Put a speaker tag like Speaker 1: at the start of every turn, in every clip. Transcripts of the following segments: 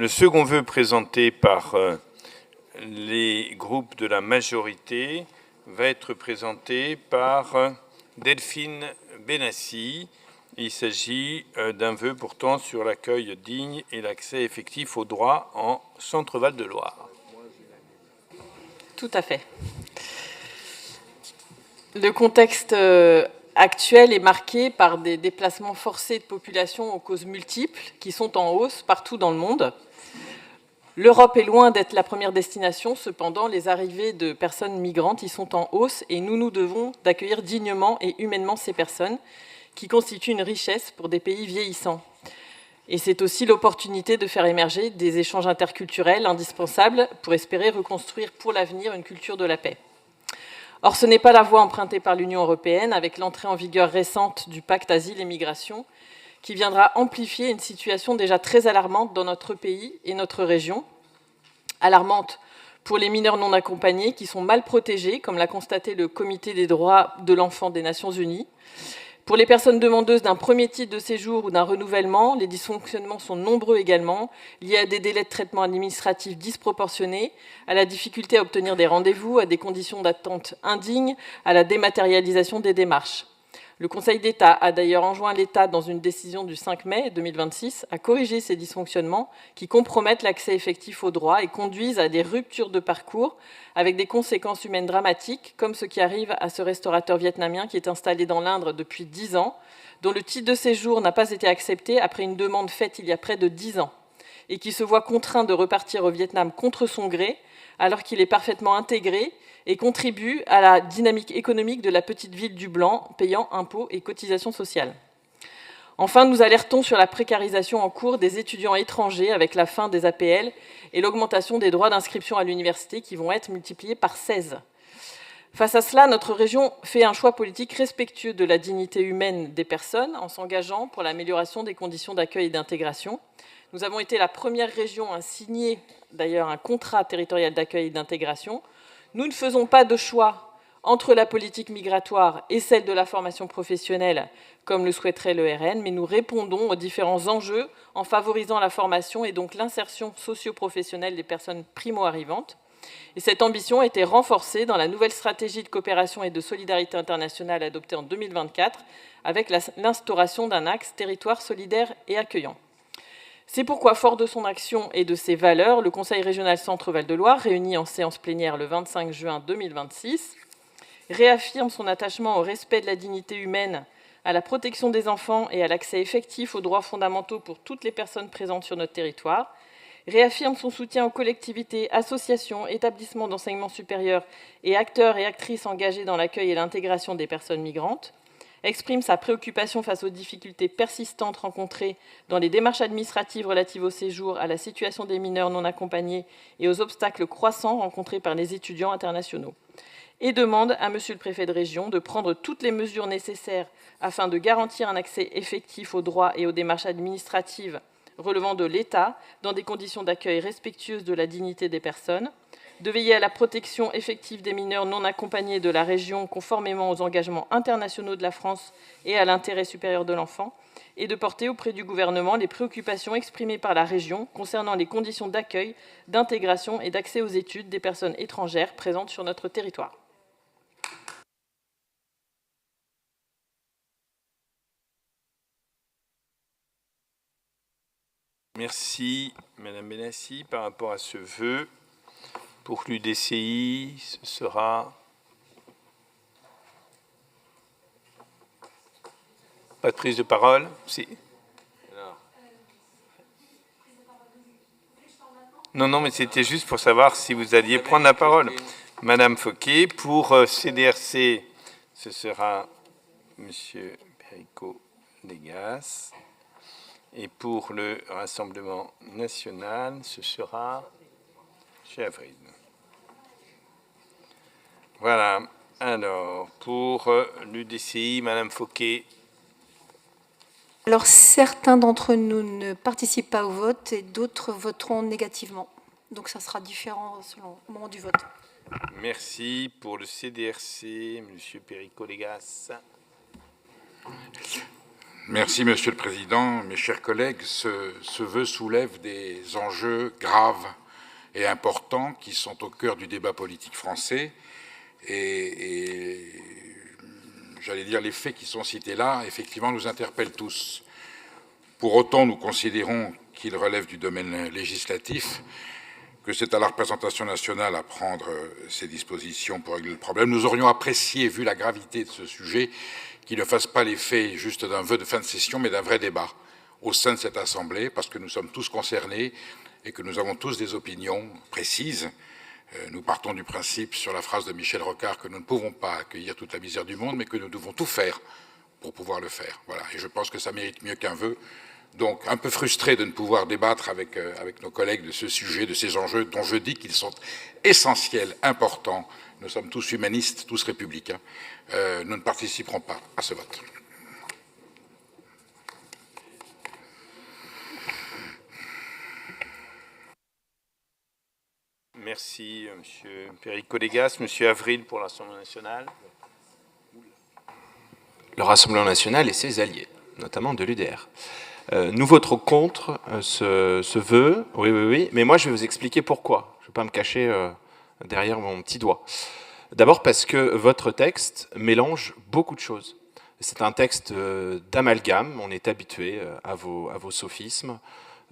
Speaker 1: Le second vœu présenté par les groupes de la majorité va être présenté par Delphine Benassi. Il s'agit d'un vœu portant sur l'accueil digne et l'accès effectif aux droits en Centre-Val de Loire.
Speaker 2: Tout à fait. Le contexte actuel est marqué par des déplacements forcés de population aux causes multiples qui sont en hausse partout dans le monde. L'Europe est loin d'être la première destination, cependant les arrivées de personnes migrantes y sont en hausse et nous devons d'accueillir dignement et humainement ces personnes qui constituent une richesse pour des pays vieillissants. Et c'est aussi l'opportunité de faire émerger des échanges interculturels indispensables pour espérer reconstruire pour l'avenir une culture de la paix. Or, ce n'est pas la voie empruntée par l'Union européenne avec l'entrée en vigueur récente du pacte Asile et Migration qui viendra amplifier une situation déjà très alarmante dans notre pays et notre région. Alarmante pour les mineurs non accompagnés qui sont mal protégés, comme l'a constaté le Comité des droits de l'enfant des Nations Unies. Pour les personnes demandeuses d'un premier titre de séjour ou d'un renouvellement, les dysfonctionnements sont nombreux également, liés à des délais de traitement administratif disproportionnés, à la difficulté à obtenir des rendez-vous, à des conditions d'attente indignes, à la dématérialisation des démarches. Le Conseil d'État a d'ailleurs enjoint l'État, dans une décision du 5 mai 2026, à corriger ces dysfonctionnements qui compromettent l'accès effectif aux droits et conduisent à des ruptures de parcours avec des conséquences humaines dramatiques, comme ce qui arrive à ce restaurateur vietnamien qui est installé dans l'Indre depuis 10 ans, dont le titre de séjour n'a pas été accepté après une demande faite il y a près de 10 ans, et qui se voit contraint de repartir au Vietnam contre son gré, alors qu'il est parfaitement intégré et contribue à la dynamique économique de la petite ville du Blanc, payant impôts et cotisations sociales. Enfin, nous alertons sur la précarisation en cours des étudiants étrangers avec la fin des APL et l'augmentation des droits d'inscription à l'université qui vont être multipliés par 16. Face à cela, notre région fait un choix politique respectueux de la dignité humaine des personnes en s'engageant pour l'amélioration des conditions d'accueil et d'intégration. Nous avons été la première région à signer d'ailleurs un contrat territorial d'accueil et d'intégration. Nous ne faisons pas de choix entre la politique migratoire et celle de la formation professionnelle, comme le souhaiterait le RN, mais nous répondons aux différents enjeux en favorisant la formation et donc l'insertion socio-professionnelle des personnes primo-arrivantes. Et cette ambition a été renforcée dans la nouvelle stratégie de coopération et de solidarité internationale adoptée en 2024, avec l'instauration d'un axe territoire solidaire et accueillant. C'est pourquoi, fort de son action et de ses valeurs, le Conseil régional Centre-Val de Loire, réuni en séance plénière le 25 juin 2026, réaffirme son attachement au respect de la dignité humaine, à la protection des enfants et à l'accès effectif aux droits fondamentaux pour toutes les personnes présentes sur notre territoire, réaffirme son soutien aux collectivités, associations, établissements d'enseignement supérieur et acteurs et actrices engagés dans l'accueil et l'intégration des personnes migrantes, exprime sa préoccupation face aux difficultés persistantes rencontrées dans les démarches administratives relatives au séjour, à la situation des mineurs non accompagnés et aux obstacles croissants rencontrés par les étudiants internationaux, et demande à Monsieur le Préfet de région de prendre toutes les mesures nécessaires afin de garantir un accès effectif aux droits et aux démarches administratives relevant de l'État dans des conditions d'accueil respectueuses de la dignité des personnes, de veiller à la protection effective des mineurs non accompagnés de la région conformément aux engagements internationaux de la France et à l'intérêt supérieur de l'enfant, et de porter auprès du gouvernement les préoccupations exprimées par la région concernant les conditions d'accueil, d'intégration et d'accès aux études des personnes étrangères présentes sur notre territoire.
Speaker 1: Merci, Madame Benassi. Par rapport à ce vœu, pour l'UDCI, ce sera... Pas de prise de parole? Si. Non, mais c'était juste pour savoir si vous alliez prendre la parole. Madame Fauquet, pour CDRC, ce sera Monsieur Perico-Légas. Et pour le Rassemblement national, ce sera chez Avril. Voilà. Alors, pour l'UDCI, Madame Fauquet.
Speaker 3: Alors, certains d'entre nous ne participent pas au vote et d'autres voteront négativement. Donc, ça sera différent selon le moment du vote.
Speaker 1: Merci. Pour le CDRC, Monsieur Perico-Légas.
Speaker 4: Merci, Monsieur le Président. Mes chers collègues, ce vœu soulève des enjeux graves et importants qui sont au cœur du débat politique français. Et j'allais dire, les faits qui sont cités là, effectivement, nous interpellent tous. Pour autant, nous considérons qu'il relève du domaine législatif, que c'est à la représentation nationale à prendre ces dispositions pour régler le problème. Nous aurions apprécié, vu la gravité de ce sujet, qu'il ne fasse pas l'effet juste d'un vœu de fin de session, mais d'un vrai débat au sein de cette Assemblée, parce que nous sommes tous concernés et que nous avons tous des opinions précises. Nous partons du principe, sur la phrase de Michel Rocard, que nous ne pouvons pas accueillir toute la misère du monde, mais que nous devons tout faire pour pouvoir le faire. Voilà. Et je pense que ça mérite mieux qu'un vœu. Donc, un peu frustré de ne pouvoir débattre avec nos collègues de ce sujet, de ces enjeux dont je dis qu'ils sont essentiels, importants. Nous sommes tous humanistes, tous républicains. Nous ne participerons pas à ce vote.
Speaker 1: Merci, M. Perico-Légas. M. Avril pour l'Assemblée nationale.
Speaker 5: Le Rassemblement national et ses alliés, notamment de l'UDR. Nous voterons contre ce vœu, oui, mais moi je vais vous expliquer pourquoi. Je ne vais pas me cacher derrière mon petit doigt. D'abord parce que votre texte mélange beaucoup de choses. C'est un texte d'amalgame, on est habitué à vos sophismes,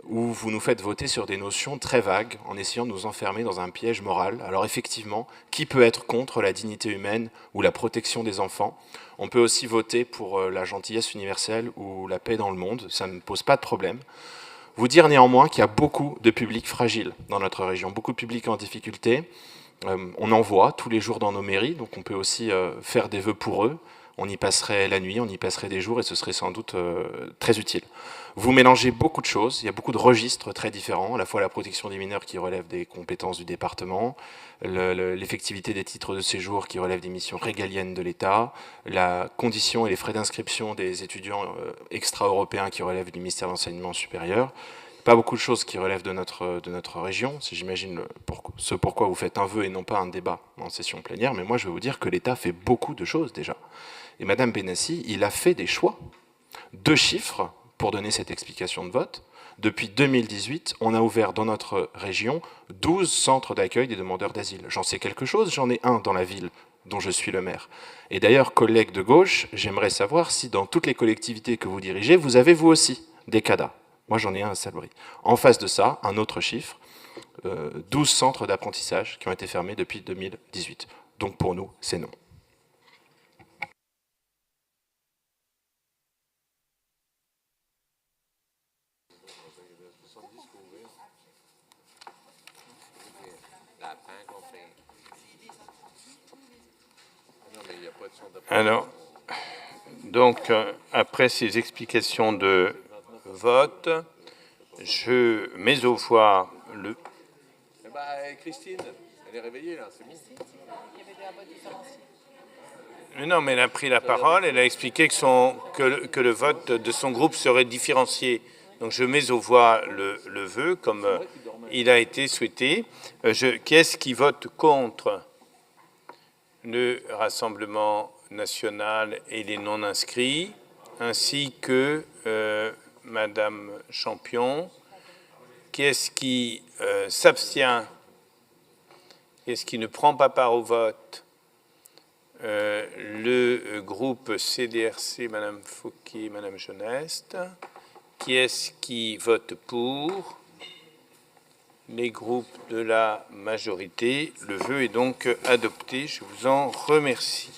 Speaker 5: où vous nous faites voter sur des notions très vagues, en essayant de nous enfermer dans un piège moral. Alors effectivement, qui peut être contre la dignité humaine ou la protection des enfants? On peut aussi voter pour la gentillesse universelle ou la paix dans le monde, ça ne me pose pas de problème. Vous dire néanmoins qu'il y a beaucoup de publics fragiles dans notre région, beaucoup de publics en difficulté. On en voit tous les jours dans nos mairies, donc on peut aussi faire des vœux pour eux. On y passerait la nuit, on y passerait des jours et ce serait sans doute très utile. Vous mélangez beaucoup de choses, il y a beaucoup de registres très différents, à la fois la protection des mineurs qui relève des compétences du département, l'effectivité des titres de séjour qui relève des missions régaliennes de l'État, la condition et les frais d'inscription des étudiants extra-européens qui relèvent du ministère de l'Enseignement supérieur. Pas beaucoup de choses qui relèvent de notre région, c'est j'imagine ce pourquoi vous faites un vœu et non pas un débat en session plénière, mais moi je vais vous dire que l'État fait beaucoup de choses déjà. Et Madame Benassi, il a fait des choix. 2 chiffres pour donner cette explication de vote. Depuis 2018, on a ouvert dans notre région 12 centres d'accueil des demandeurs d'asile. J'en sais quelque chose, j'en ai un dans la ville dont je suis le maire. Et d'ailleurs, collègues de gauche, j'aimerais savoir si dans toutes les collectivités que vous dirigez, vous avez vous aussi des CADA. Moi, j'en ai un à Salbris. En face de ça, un autre chiffre, 12 centres d'apprentissage qui ont été fermés depuis 2018. Donc pour nous, c'est non.
Speaker 1: Alors, donc, après ces explications de vote, je mets aux voix le...
Speaker 6: Christine, elle est réveillée là, c'est bon.
Speaker 1: Non, mais elle a pris la parole, elle a expliqué que le vote de son groupe serait différencié. Donc je mets aux voix le vœu, comme il a été souhaité. Qui est-ce qui vote contre le Rassemblement national et les non-inscrits, ainsi que Madame Champion? Qui est-ce qui s'abstient? Qui est-ce qui ne prend pas part au vote? Le groupe CDRC, Madame Fauquier, Madame Geneste. Qui est-ce qui vote pour? Les groupes de la majorité. Le vœu est donc adopté. Je vous en remercie.